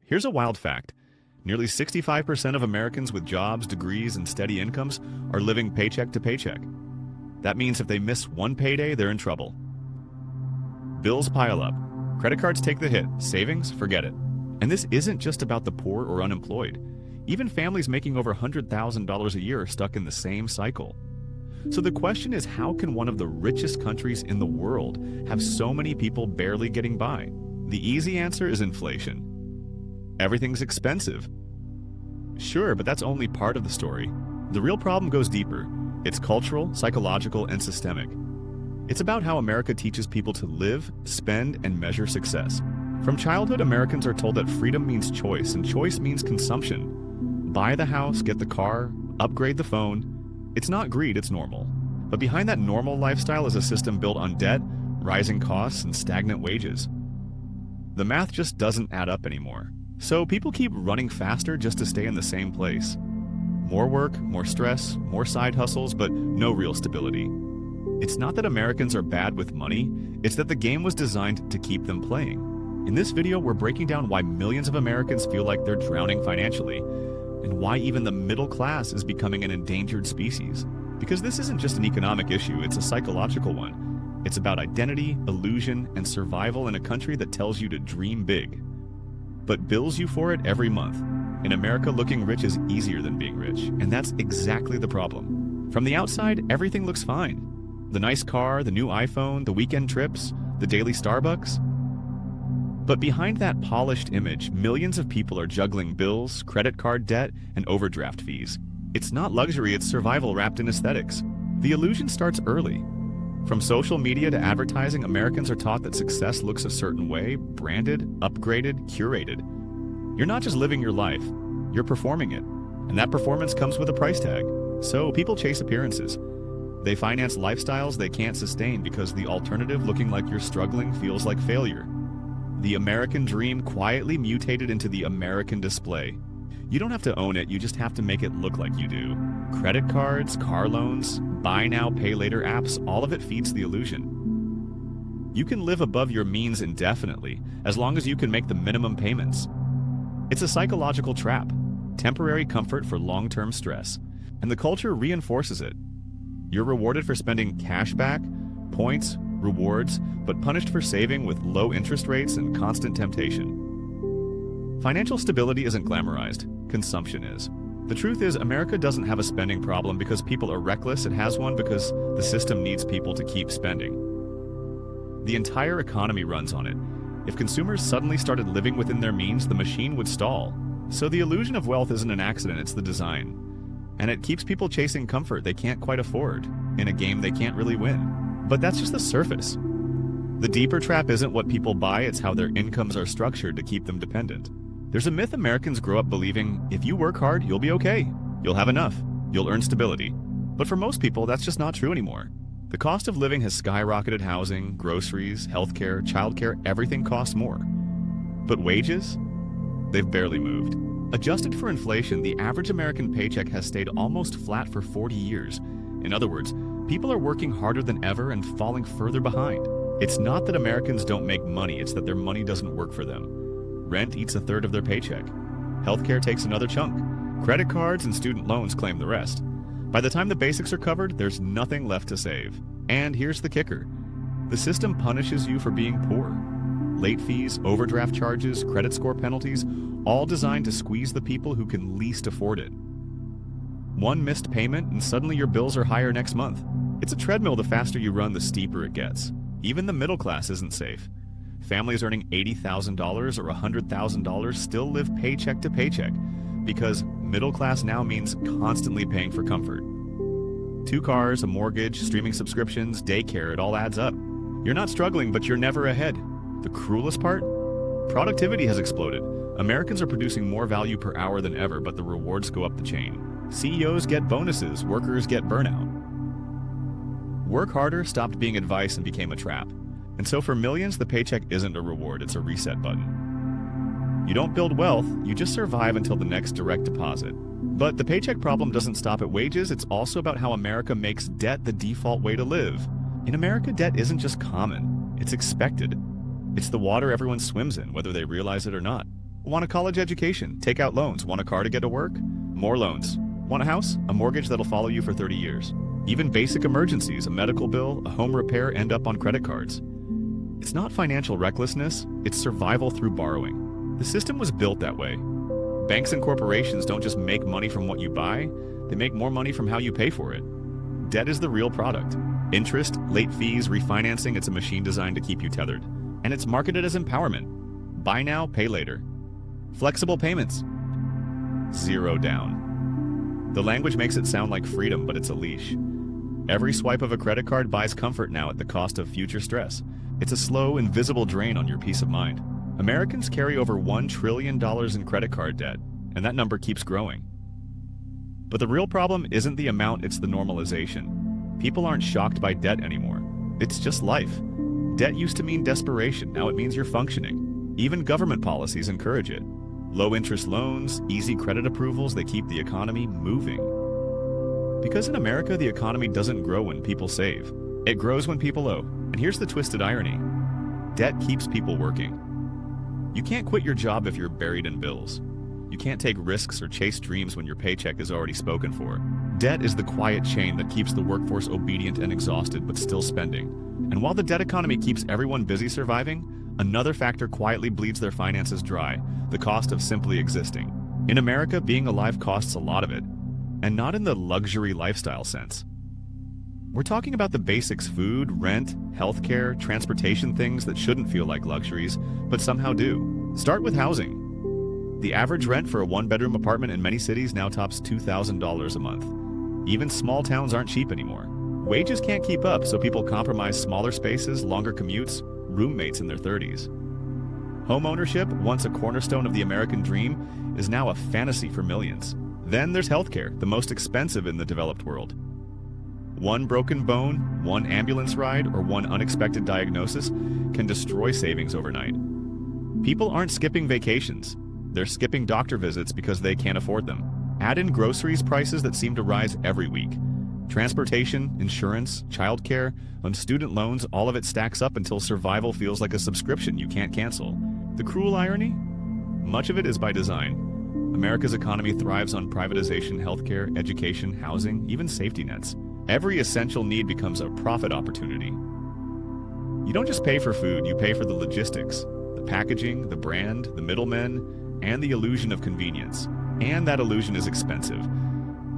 Here's a wild fact. Nearly 65% of Americans with jobs, degrees, and steady incomes are living paycheck to paycheck. That means if they miss one payday, they're in trouble. Bills pile up. Credit cards take the hit. Savings, forget it. And this isn't just about the poor or unemployed. Even families making over $100,000 a year are stuck in the same cycle. So the question is, how can one of the richest countries in the world have so many people barely getting by? The easy answer is inflation. Everything's expensive. Sure, but that's only part of the story. The real problem goes deeper. It's cultural, psychological, and systemic. It's about how America teaches people to live, spend, and measure success. From childhood, Americans are told that freedom means choice, and choice means consumption. Buy the house, get the car, upgrade the phone. It's not greed, it's normal. But behind that normal lifestyle is a system built on debt, rising costs, and stagnant wages. The math just doesn't add up anymore. So people keep running faster just to stay in the same place. More work, more stress, more side hustles, but no real stability. It's not that Americans are bad with money, it's that the game was designed to keep them playing. In this video, we're breaking down why millions of Americans feel like they're drowning financially, and why even the middle class is becoming an endangered species. Because this isn't just an economic issue, it's a psychological one. It's about identity, illusion, and survival in a country that tells you to dream big, but bills you for it every month. In America, looking rich is easier than being rich, and that's exactly the problem. From the outside, everything looks fine. The nice car, the new iPhone, the weekend trips, the daily Starbucks. But behind that polished image, millions of people are juggling bills, credit card debt, and overdraft fees. It's not luxury, it's survival wrapped in aesthetics. The illusion starts early. From social media to advertising, Americans are taught that success looks a certain way, branded, upgraded, curated. You're not just living your life, you're performing it. And that performance comes with a price tag. So people chase appearances. They finance lifestyles they can't sustain because the alternative, looking like you're struggling, feels like failure. The American dream quietly mutated into the American display. You don't have to own it, you just have to make it look like you do. Credit cards, car loans, buy now, pay later apps, all of it feeds the illusion. You can live above your means indefinitely, as long as you can make the minimum payments. It's a psychological trap, temporary comfort for long-term stress, and the culture reinforces it. You're rewarded for spending cash back, points, rewards, but punished for saving with low interest rates and constant temptation. Financial stability isn't glamorized, consumption is. The truth is, America doesn't have a spending problem because people are reckless, it has one because the system needs people to keep spending. The entire economy runs on it. If consumers suddenly started living within their means, the machine would stall. So the illusion of wealth isn't an accident, it's the design. And it keeps people chasing comfort they can't quite afford, in a game they can't really win. But that's just the surface. The deeper trap isn't what people buy, it's how their incomes are structured to keep them dependent. There's a myth Americans grow up believing, if you work hard, you'll be okay. You'll have enough. You'll earn stability. But for most people, that's just not true anymore. The cost of living has skyrocketed. Housing, groceries, healthcare, childcare, everything costs more. But wages? They've barely moved. Adjusted for inflation, the average American paycheck has stayed almost flat for 40 years. In other words, people are working harder than ever and falling further behind. It's not that Americans don't make money, it's that their money doesn't work for them. Rent eats a third of their paycheck. Healthcare takes another chunk. Credit cards and student loans claim the rest. By the time the basics are covered, there's nothing left to save. And here's the kicker. The system punishes you for being poor. Late fees, overdraft charges, credit score penalties, all designed to squeeze the people who can least afford it. One missed payment and suddenly your bills are higher next month. It's a treadmill. The faster you run, the steeper it gets. Even the middle class isn't safe. Families earning $80,000 or $100,000 still live paycheck to paycheck because middle class now means constantly paying for comfort. 2 cars, a mortgage, streaming subscriptions, daycare, it all adds up. You're not struggling, but you're never ahead. The cruelest part? Productivity has exploded. Americans are producing more value per hour than ever, but the rewards go up the chain. CEOs get bonuses, workers get burnout. Work harder stopped being advice and became a trap. And so for millions, the paycheck isn't a reward, it's a reset button. You don't build wealth, you just survive until the next direct deposit. But the paycheck problem doesn't stop at wages, it's also about how America makes debt the default way to live. In America, debt isn't just common, it's expected. It's the water everyone swims in, whether they realize it or not. Want a college education? Take out loans. Want a car to get to work? More loans. Want a house? A mortgage that'll follow you for 30 years. Even basic emergencies, a medical bill, a home repair end up on credit cards. It's not financial recklessness, it's survival through borrowing. The system was built that way. Banks and corporations don't just make money from what you buy, they make more money from how you pay for it. Debt is the real product. Interest, late fees, refinancing, it's a machine designed to keep you tethered. And it's marketed as empowerment. Buy now, pay later. Flexible payments. 0 down. The language makes it sound like freedom, but it's a leash. Every swipe of a credit card buys comfort now at the cost of future stress. It's a slow, invisible drain on your peace of mind. Americans carry over $1 trillion in credit card debt, and that number keeps growing. But the real problem isn't the amount, it's the normalization. People aren't shocked by debt anymore. It's just life. Debt used to mean desperation, now it means you're functioning. Even government policies encourage it. Low-interest loans, easy credit approvals, they keep the economy moving. Because in America, the economy doesn't grow when people save. It grows when people owe. And here's the twisted irony. Debt keeps people working. You can't quit your job if you're buried in bills. You can't take risks or chase dreams when your paycheck is already spoken for. Debt is the quiet chain that keeps the workforce obedient and exhausted but still spending. And while the debt economy keeps everyone busy surviving, another factor quietly bleeds their finances dry, the cost of simply existing. In America, being alive costs a lot of it, and not in the luxury lifestyle sense. We're talking about the basics: food, rent, healthcare, transportation, things that shouldn't feel like luxuries, but somehow do. Start with housing. The average rent for a one-bedroom apartment in many cities now tops $2,000 a month. Even small towns aren't cheap anymore. Wages can't keep up, so people compromise smaller spaces, longer commutes, roommates in their 30s. Home ownership, once a cornerstone of the American dream, is now a fantasy for millions. Then there's healthcare, the most expensive in the developed world. One broken bone, one ambulance ride, or one unexpected diagnosis can destroy savings overnight. People aren't skipping vacations. They're skipping doctor visits because they can't afford them. Add in groceries prices that seem to rise every week. Transportation, insurance, childcare, and student loans, all of it stacks up until survival feels like a subscription you can't cancel. The cruel irony? Much of it is by design. America's economy thrives on privatization, healthcare, education, housing, even safety nets. Every essential need becomes a profit opportunity. You don't just pay for food, you pay for the logistics, the packaging, the brand, the middlemen, and the illusion of convenience. And that illusion is expensive.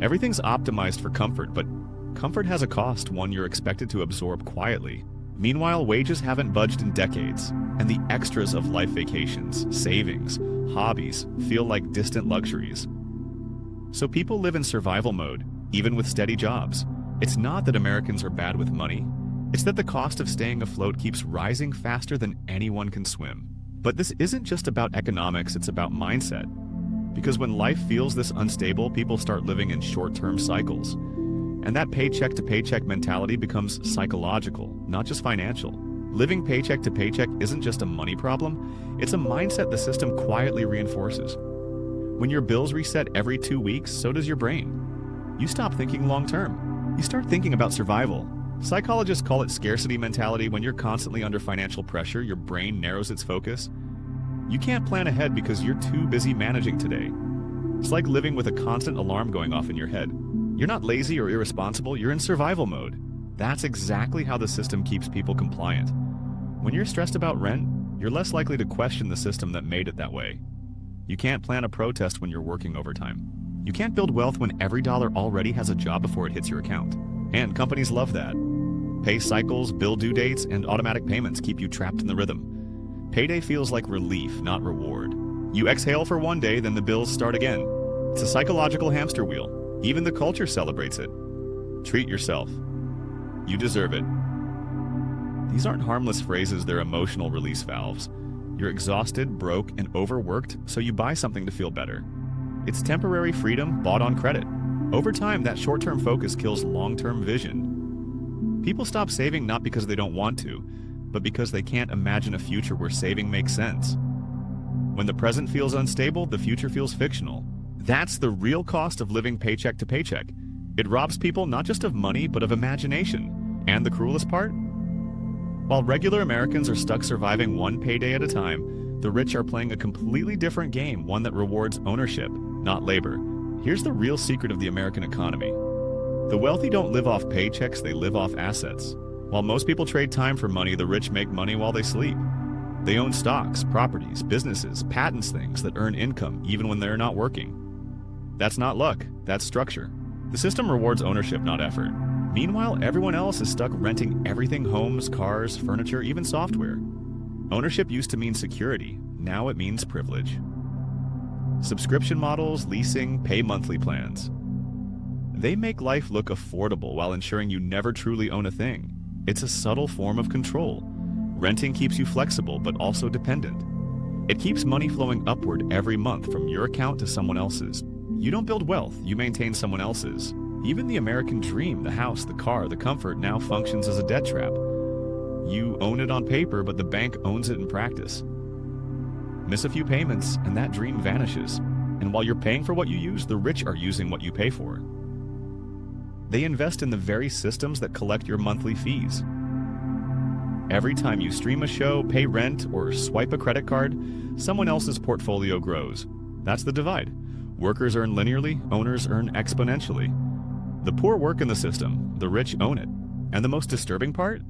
Everything's optimized for comfort, but comfort has a cost, one you're expected to absorb quietly. Meanwhile, wages haven't budged in decades, and the extras of life vacations, savings, hobbies feel like distant luxuries. So people live in survival mode, even with steady jobs. It's not that Americans are bad with money. It's that the cost of staying afloat keeps rising faster than anyone can swim. But this isn't just about economics, it's about mindset. Because when life feels this unstable, people start living in short-term cycles. And that paycheck to paycheck mentality becomes psychological, not just financial. Living paycheck to paycheck isn't just a money problem, it's a mindset the system quietly reinforces. When your bills reset every 2 weeks, so does your brain. You stop thinking long-term. You start thinking about survival. Psychologists call it scarcity mentality. When you're constantly under financial pressure, your brain narrows its focus. You can't plan ahead because you're too busy managing today. It's like living with a constant alarm going off in your head. You're not lazy or irresponsible, you're in survival mode. That's exactly how the system keeps people compliant. When you're stressed about rent, you're less likely to question the system that made it that way. You can't plan a protest when you're working overtime. You can't build wealth when every dollar already has a job before it hits your account. And companies love that. Pay cycles, bill due dates, and automatic payments keep you trapped in the rhythm. Payday feels like relief, not reward. You exhale for one day, then the bills start again. It's a psychological hamster wheel. Even the culture celebrates it. Treat yourself. You deserve it. These aren't harmless phrases, they're emotional release valves. You're exhausted, broke, and overworked, so you buy something to feel better. It's temporary freedom bought on credit. Over time, that short-term focus kills long-term vision. People stop saving not because they don't want to, but because they can't imagine a future where saving makes sense. When the present feels unstable, the future feels fictional. That's the real cost of living paycheck to paycheck. It robs people not just of money, but of imagination. And the cruelest part? While regular Americans are stuck surviving one payday at a time, The rich are playing a completely different game, one that rewards ownership, not labor. Here's the real secret of the American economy. The wealthy don't live off paychecks, they live off assets. While most people trade time for money, the rich make money while they sleep. They own stocks, properties, businesses, patents, things that earn income even when they're not working. That's not luck, that's structure. The system rewards ownership, not effort. Meanwhile, everyone else is stuck renting everything: homes, cars, furniture, even software. Ownership used to mean security, now it means privilege. Subscription models, leasing, pay monthly plans. They make life look affordable while ensuring you never truly own a thing. It's a subtle form of control. Renting keeps you flexible, but also dependent. It keeps money flowing upward every month from your account to someone else's. You don't build wealth, you maintain someone else's. Even the American dream, the house, the car, the comfort, now functions as a debt trap. You own it on paper, but the bank owns it in practice. Miss a few payments, and that dream vanishes. And while you're paying for what you use, the rich are using what you pay for. They invest in the very systems that collect your monthly fees. Every time you stream a show, pay rent, or swipe a credit card, someone else's portfolio grows. That's the divide. Workers earn linearly, owners earn exponentially. The poor work in the system, the rich own it. And the most disturbing part?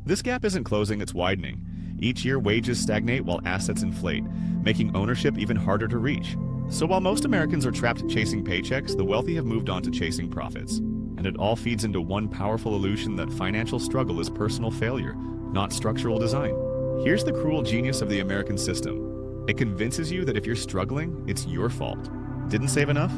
This gap isn't closing, it's widening. Each year, wages stagnate while assets inflate, making ownership even harder to reach. So while most Americans are trapped chasing paychecks, the wealthy have moved on to chasing profits. And it all feeds into one powerful illusion that financial struggle is personal failure, not structural design. Here's the cruel genius of the American system. It convinces you that if you're struggling, it's your fault. Didn't save enough?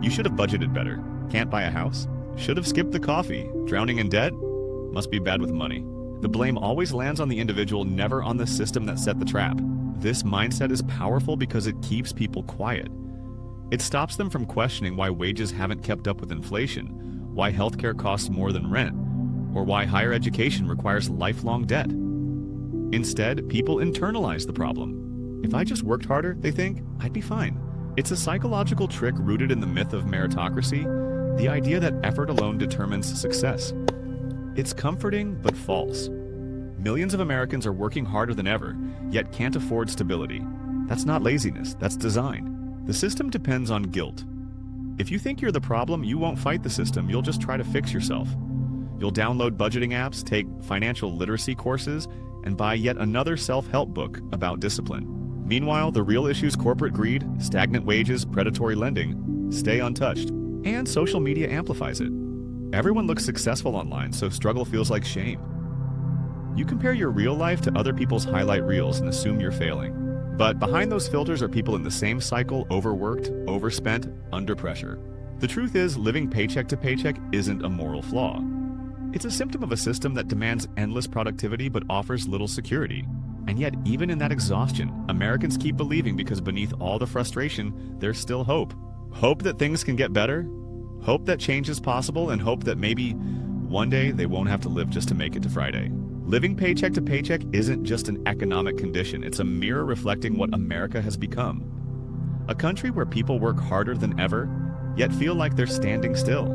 You should have budgeted better. Can't buy a house? Should have skipped the coffee. Drowning in debt? Must be bad with money. The blame always lands on the individual, never on the system that set the trap. This mindset is powerful because it keeps people quiet. It stops them from questioning why wages haven't kept up with inflation, why healthcare costs more than rent, or why higher education requires lifelong debt. Instead, people internalize the problem. If I just worked harder, they think, I'd be fine. It's a psychological trick rooted in the myth of meritocracy, the idea that effort alone determines success. It's comforting, but false. Millions of Americans are working harder than ever, yet can't afford stability. That's not laziness, that's design. The system depends on guilt. If you think you're the problem, you won't fight the system, you'll just try to fix yourself. You'll download budgeting apps, take financial literacy courses, and buy yet another self-help book about discipline. Meanwhile, the real issues, corporate greed, stagnant wages, predatory lending, stay untouched. And social media amplifies it. Everyone looks successful online, so struggle feels like shame. You compare your real life to other people's highlight reels and assume you're failing. But behind those filters are people in the same cycle, overworked, overspent, under pressure. The truth is, living paycheck to paycheck isn't a moral flaw. It's a symptom of a system that demands endless productivity but offers little security. And yet, even in that exhaustion, Americans keep believing because beneath all the frustration, there's still hope. Hope that things can get better, hope that change is possible, and hope that maybe one day they won't have to live just to make it to Friday. Living paycheck to paycheck isn't just an economic condition, it's a mirror reflecting what America has become. A country where people work harder than ever, yet feel like they're standing still.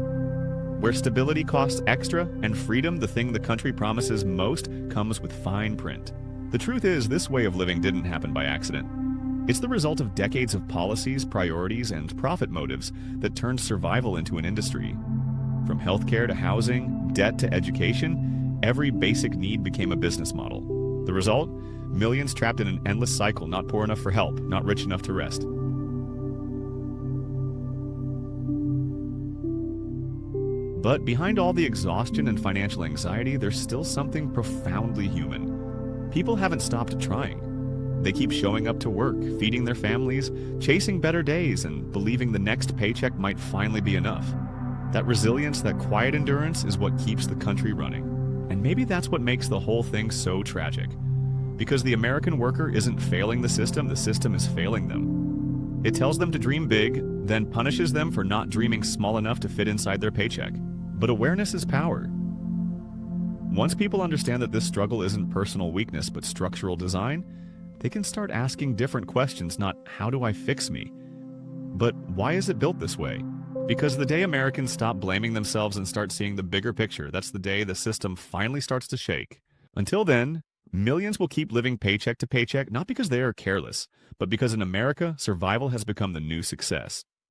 Where stability costs extra and freedom, the thing the country promises most, comes with fine print. The truth is, this way of living didn't happen by accident. It's the result of decades of policies, priorities, and profit motives that turned survival into an industry. From healthcare to housing, debt to education, every basic need became a business model. The result? Millions trapped in an endless cycle, not poor enough for help, not rich enough to rest. But behind all the exhaustion and financial anxiety, there's still something profoundly human. People haven't stopped trying. They keep showing up to work, feeding their families, chasing better days, and believing the next paycheck might finally be enough. That resilience, that quiet endurance is what keeps the country running. And maybe that's what makes the whole thing so tragic. Because the American worker isn't failing the system is failing them. It tells them to dream big, then punishes them for not dreaming small enough to fit inside their paycheck. But awareness is power. Once people understand that this struggle isn't personal weakness but structural design, they can start asking different questions, not how do I fix me, but why is it built this way? Because the day Americans stop blaming themselves and start seeing the bigger picture, that's the day the system finally starts to shake. Until then, Millions will keep living paycheck to paycheck not because they are careless, but because in America, survival has become the new success.